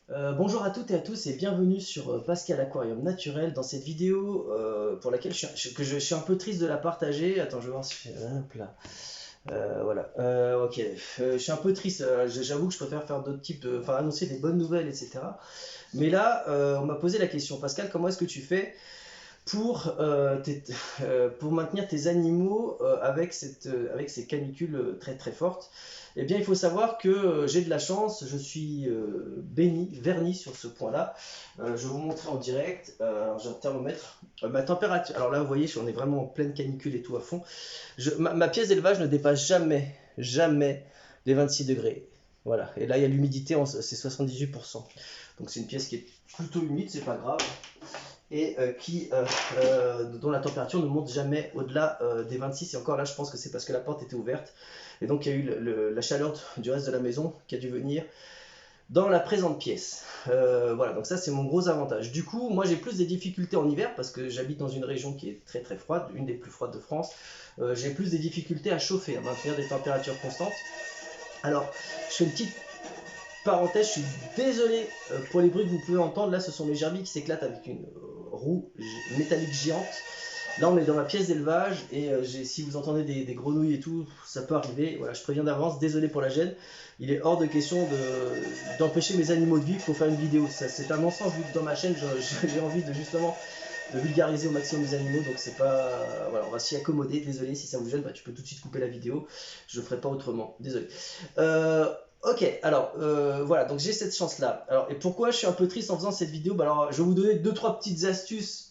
Bonjour à toutes et à tous et bienvenue sur Pascal Aquarium Naturel dans cette vidéo pour laquelle je suis un peu triste de la partager. Attends, je vais voir si hop là. Voilà. Ok. Je suis un peu triste. J'avoue que je préfère faire d'autres types de, enfin annoncer des bonnes nouvelles, etc. Mais là, on m'a posé la question, Pascal, comment est-ce que tu fais pour, pour maintenir tes animaux avec ces canicules très très fortes? Eh bien, il faut savoir que j'ai de la chance, je suis verni sur ce point-là. Je vais vous montrer en direct. Alors, j'ai un thermomètre. Ma température, alors là, vous voyez, on est vraiment en pleine canicule et tout à fond. Ma pièce d'élevage ne dépasse jamais les 26 degrés. Voilà. Et là, il y a l'humidité, c'est 78%. Donc, c'est une pièce qui est plutôt humide, c'est pas grave et dont la température ne monte jamais au-delà des 26. Et encore là, je pense que c'est parce que la porte était ouverte. Et donc, il y a eu la chaleur du reste de la maison qui a dû venir dans la présente pièce. Voilà, donc ça, c'est mon gros avantage. Du coup, moi, j'ai plus des difficultés en hiver parce que j'habite dans une région qui est très très froide, une des plus froides de France. J'ai plus des difficultés à chauffer, à maintenir des températures constantes. Alors, je fais une petite parenthèse, je suis désolé pour les bruits que vous pouvez entendre. Là, ce sont mes gerbilles qui s'éclatent avec une roue métallique géante. Là, on est dans ma pièce d'élevage et si vous entendez des grenouilles et tout, ça peut arriver. Voilà, je préviens d'avance, désolé pour la gêne. Il est hors de question d'empêcher mes animaux de vivre pour faire une vidéo. C'est un mensonge vu que dans ma chaîne, j'ai envie de justement de vulgariser au maximum les animaux, donc c'est pas. Voilà, on va s'y accommoder. Désolé si ça vous gêne, bah, tu peux tout de suite couper la vidéo. Je ferai pas autrement. Désolé. Ok, alors voilà, donc j'ai cette chance-là. Alors, et pourquoi je suis un peu triste en faisant cette vidéo? Bah, alors, je vais vous donner 2-3 petites astuces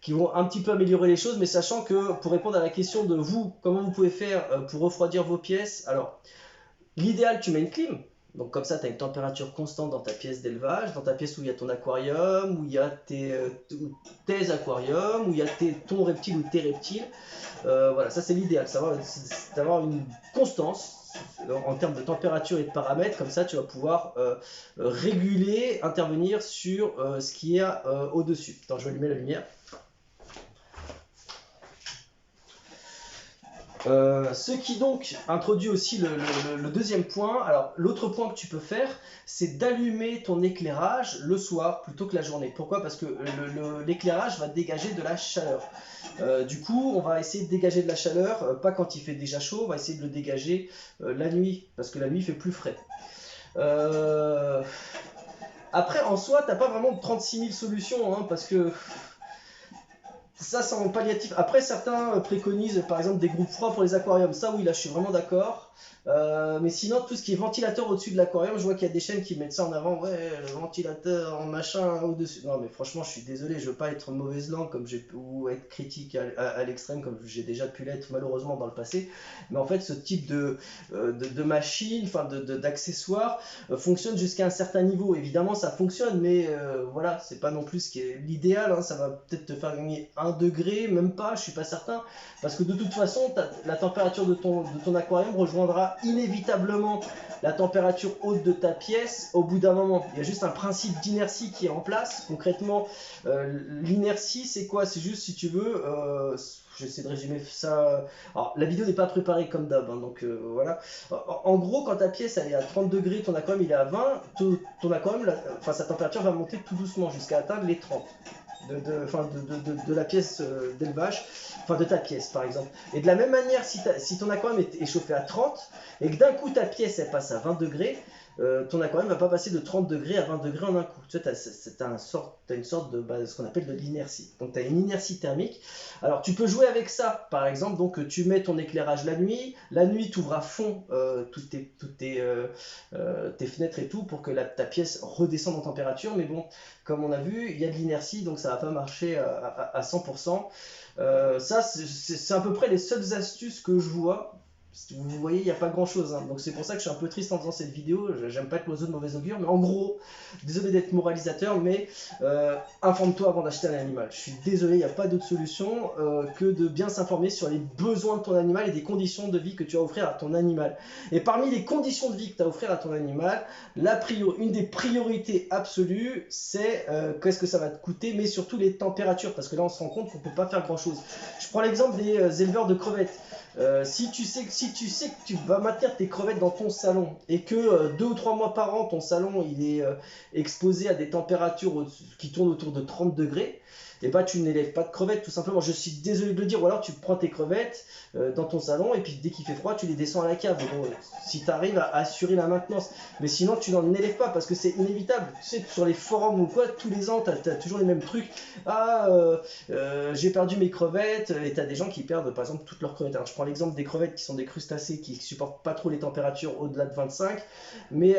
qui vont un petit peu améliorer les choses, mais sachant que pour répondre à la question de vous, comment vous pouvez faire pour refroidir vos pièces, alors l'idéal, tu mets une clim. Donc comme ça, tu as une température constante dans ta pièce d'élevage, dans ta pièce où il y a ton aquarium, où il y a tes aquariums, où il y a ton reptile ou tes reptiles. Voilà, ça c'est l'idéal, d'avoir une constance en termes de température et de paramètres. Comme ça, tu vas pouvoir réguler, intervenir sur ce qui est au-dessus. Attends, je vais allumer la lumière. Ce qui donc introduit aussi le deuxième point. Alors l'autre point que tu peux faire, c'est d'allumer ton éclairage le soir plutôt que la journée. Pourquoi? Parce que l'éclairage va dégager de la chaleur. Du coup, on va essayer de dégager de la chaleur, pas quand il fait déjà chaud, on va essayer de le dégager la nuit, parce que la nuit il fait plus frais. Après, en soi, t'as pas vraiment 36 000 solutions, hein, parce que ça, c'est en palliatif. Après, certains préconisent par exemple des groupes froids pour les aquariums. Ça, oui, là, je suis vraiment d'accord. Mais sinon, tout ce qui est ventilateur au-dessus de l'aquarium, je vois qu'il y a des chaînes qui mettent ça en avant. Ouais, le ventilateur en machin au-dessus. Non, mais franchement, je suis désolé, je veux pas être mauvaise langue ou être critique à l'extrême comme j'ai déjà pu l'être malheureusement dans le passé. Mais en fait, ce type de machine, enfin d'accessoires, fonctionne jusqu'à un certain niveau. Évidemment, ça fonctionne, mais voilà, c'est pas non plus ce qui est l'idéal. Hein. Ça va peut-être te faire gagner 1 degré, même pas, je suis pas certain. Parce que de toute façon, la température de ton aquarium rejoindra inévitablement la température haute de ta pièce au bout d'un moment. Il y a juste un principe d'inertie qui est en place. Concrètement, l'inertie, c'est quoi? C'est juste, si tu veux, j'essaie de résumer ça. Alors, la vidéo n'est pas préparée comme d'hab, hein, donc voilà. En gros, quand ta pièce elle est à 30 degrés, ton aquarium il est à 20, ton aquarium, sa température va monter tout doucement jusqu'à atteindre les 30 de la pièce d'élevage, enfin de ta pièce par exemple. Et de la même manière, si ton aquarium est chauffé à 30 et que d'un coup ta pièce elle passe à 20 degrés, ton aquarium ne va pas passer de 30 degrés à 20 degrés en un coup. Tu sais, as une sorte de ce qu'on appelle de l'inertie. Donc tu as une inertie thermique. Alors tu peux jouer avec ça, par exemple, donc tu mets ton éclairage la nuit tu ouvres à fond toutes tes fenêtres et tout pour que ta pièce redescende en température, mais bon, comme on a vu, il y a de l'inertie, donc ça va pas marcher à 100%. Ça, c'est à peu près les seules astuces que je vois. Vous voyez, il n'y a pas grand chose, hein. Donc c'est pour ça que je suis un peu triste en faisant cette vidéo. J'aime pas être l'oiseau de mauvais augure, mais en gros, désolé d'être moralisateur, mais informe-toi avant d'acheter un animal. Je suis désolé, il n'y a pas d'autre solution que de bien s'informer sur les besoins de ton animal et des conditions de vie que tu vas offrir à ton animal. Et parmi les conditions de vie que tu vas offrir à ton animal, une des priorités absolues, c'est qu'est-ce que ça va te coûter, mais surtout les températures, parce que là on se rend compte qu'on ne peut pas faire grand chose. Je prends l'exemple des éleveurs de crevettes. Si tu sais que tu vas maintenir tes crevettes dans ton salon et que 2 ou 3 mois par an, ton salon il est exposé à des températures qui tournent autour de 30 degrés, et bah tu n'élèves pas de crevettes tout simplement. Je suis désolé de le dire, ou alors tu prends tes crevettes dans ton salon et puis dès qu'il fait froid, tu les descends à la cave. Bon, si tu arrives à assurer la maintenance, mais sinon tu n'en élèves pas parce que c'est inévitable. Tu sais, sur les forums ou quoi, tous les ans, tu as toujours les mêmes trucs. Ah, j'ai perdu mes crevettes, et tu as des gens qui perdent par exemple toutes leurs crevettes. Alors je prends l'exemple des crevettes qui sont des crustacés qui supportent pas trop les températures au-delà de 25, mais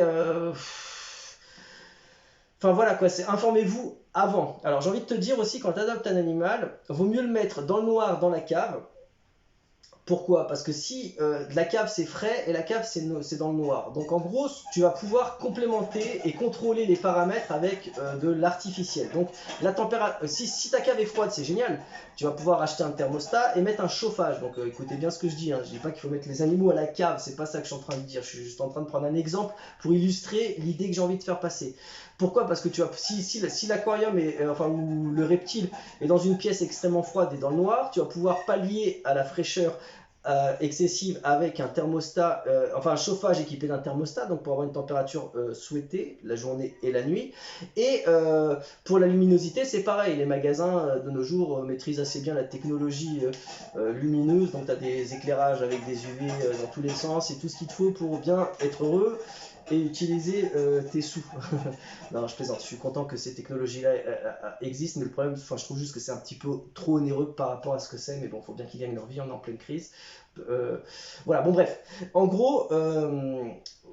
enfin voilà quoi, c'est informez-vous avant. Alors j'ai envie de te dire aussi, quand tu adoptes un animal, vaut mieux le mettre dans le noir dans la cave. Pourquoi? Parce que si la cave c'est frais et la cave c'est dans le noir. Donc en gros, tu vas pouvoir complémenter et contrôler les paramètres avec de l'artificiel. Donc la température, si ta cave est froide, c'est génial. Tu vas pouvoir acheter un thermostat et mettre un chauffage. Donc écoutez bien ce que je dis, hein. Je dis pas qu'il faut mettre les animaux à la cave, c'est pas ça que je suis en train de dire. Je suis juste en train de prendre un exemple pour illustrer l'idée que j'ai envie de faire passer. Pourquoi? Parce que si l'aquarium enfin ou le reptile est dans une pièce extrêmement froide et dans le noir, tu vas pouvoir pallier à la fraîcheur excessive avec un thermostat, enfin un chauffage équipé d'un thermostat, donc pour avoir une température souhaitée la journée et la nuit. Et pour la luminosité, c'est pareil, les magasins de nos jours maîtrisent assez bien la technologie lumineuse, donc tu as des éclairages avec des UV dans tous les sens et tout ce qu'il te faut pour bien être heureux et utiliser tes sous. Non, je plaisante, je suis content que ces technologies-là existent, mais le problème, enfin, je trouve juste que c'est un petit peu trop onéreux par rapport à ce que c'est, mais bon, il faut bien qu'ils gagnent leur vie, on est en pleine crise. Voilà, bon bref, en gros,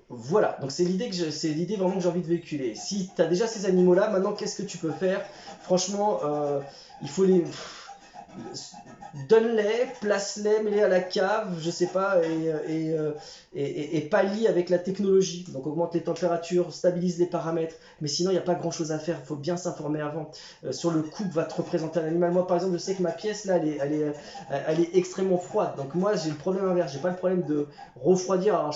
voilà, donc c'est l'idée vraiment que j'ai envie de véhiculer. Si tu as déjà ces animaux-là, maintenant qu'est-ce que tu peux faire? Franchement, il faut les... Donne-les, place-les, mets-les à la cave, je sais pas, et pallie avec la technologie. Donc augmente les températures, stabilise les paramètres, mais sinon il n'y a pas grand-chose à faire, il faut bien s'informer avant sur le coût que va te représenter un animal. Moi par exemple, je sais que ma pièce là, elle est extrêmement froide, donc moi j'ai le problème inverse, j'ai pas le problème de refroidir. Alors,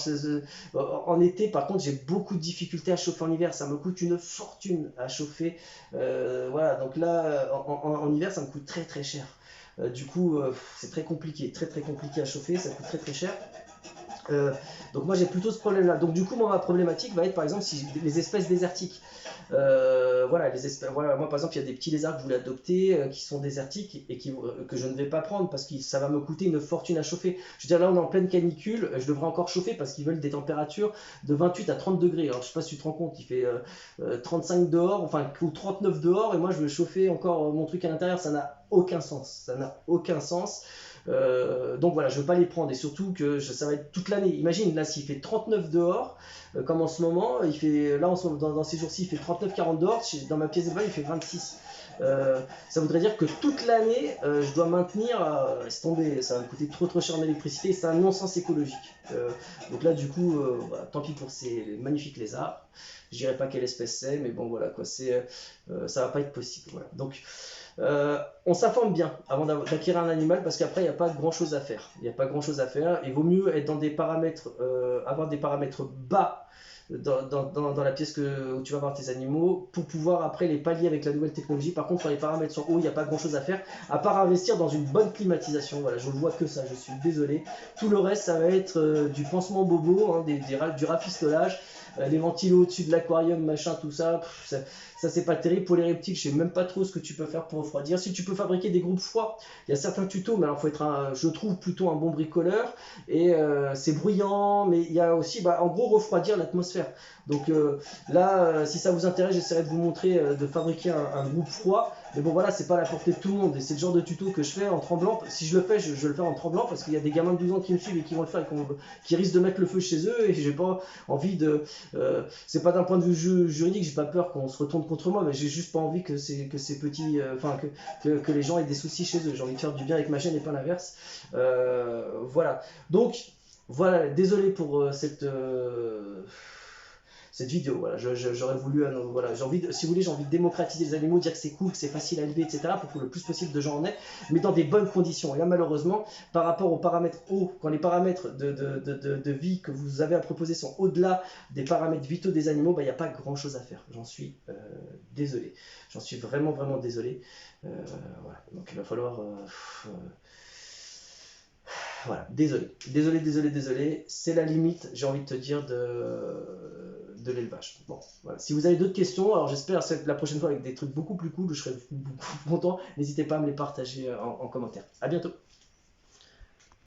en été par contre j'ai beaucoup de difficultés à chauffer en hiver, ça me coûte une fortune à chauffer. Voilà, donc là en hiver ça me coûte très très cher. Du coup, c'est très compliqué, très très compliqué à chauffer, ça coûte très très cher. Donc moi j'ai plutôt ce problème là. Donc du coup moi ma problématique va être par exemple si les espèces désertiques. Voilà, moi par exemple il y a des petits lézards que je voulais adopter qui sont désertiques et que je ne vais pas prendre parce que ça va me coûter une fortune à chauffer. Je veux dire là on est en pleine canicule, je devrais encore chauffer parce qu'ils veulent des températures de 28 à 30 degrés. Alors je sais pas si tu te rends compte, il fait 35 dehors, enfin ou 39 dehors et moi je veux chauffer encore mon truc à l'intérieur, ça n'a aucun sens. Ça n'a aucun sens. Donc voilà, je ne veux pas les prendre et surtout que ça va être toute l'année. Imagine là s'il fait 39 dehors, comme en ce moment, il fait là dans ces jours-ci il fait 39-40 dehors, dans ma pièce de bain il fait 26. Ça voudrait dire que toute l'année je dois maintenir, laisse tomber, ça va me coûter trop trop cher en électricité et c'est un non-sens écologique. Donc là du coup, voilà, tant pis pour ces magnifiques lézards. Je dirais pas quelle espèce c'est, mais bon voilà quoi, ça va pas être possible. Voilà. Donc on s'informe bien avant d'acquérir un animal parce qu'après il n'y a pas grand chose à faire. Il n'y a pas grand chose à faire. Il vaut mieux être dans des paramètres, avoir des paramètres bas dans la pièce où tu vas avoir tes animaux pour pouvoir après les pallier avec la nouvelle technologie. Par contre, quand les paramètres sont hauts, il n'y a pas grand chose à faire à part investir dans une bonne climatisation. Voilà, je ne vois que ça, je suis désolé. Tout le reste, ça va être du pansement bobo, hein, du rafistolage. Les ventilos au-dessus de l'aquarium, machin, tout ça, ça c'est pas terrible. Pour les reptiles, je sais même pas trop ce que tu peux faire pour refroidir. Si tu peux fabriquer des groupes froids, il y a certains tutos, mais alors il faut être je trouve plutôt un bon bricoleur. Et c'est bruyant, mais il y a aussi, en gros, refroidir l'atmosphère. Donc là, si ça vous intéresse, j'essaierai de vous montrer de fabriquer un groupe froid. Mais bon voilà, c'est pas à la portée de tout le monde et c'est le genre de tuto que je fais en tremblant. Si je le fais, je le fais en tremblant parce qu'il y a des gamins de 12 ans qui me suivent et qui vont le faire et qui risquent de mettre le feu chez eux et j'ai pas envie de... c'est pas d'un point de vue juridique, j'ai pas peur qu'on se retourne contre moi, mais j'ai juste pas envie que ces petits... que les gens aient des soucis chez eux. J'ai envie de faire du bien avec ma chaîne et pas l'inverse. Voilà. Donc, voilà, désolé pour cette vidéo, voilà, j'aurais voulu, voilà, si vous voulez, j'ai envie de démocratiser les animaux, dire que c'est cool, que c'est facile à élever, etc., pour que le plus possible de gens en aient, mais dans des bonnes conditions. Et là, malheureusement, par rapport aux paramètres hauts, quand les paramètres de vie que vous avez à proposer sont au-delà des paramètres vitaux des animaux, il n'y a pas grand-chose à faire. J'en suis désolé. J'en suis vraiment, vraiment désolé. Voilà. Donc il va falloir... Voilà, désolé, c'est la limite, j'ai envie de te dire, de l'élevage. Bon, voilà. Si vous avez d'autres questions, alors j'espère la prochaine fois avec des trucs beaucoup plus cool, je serai beaucoup content. N'hésitez pas à me les partager en commentaire. À bientôt.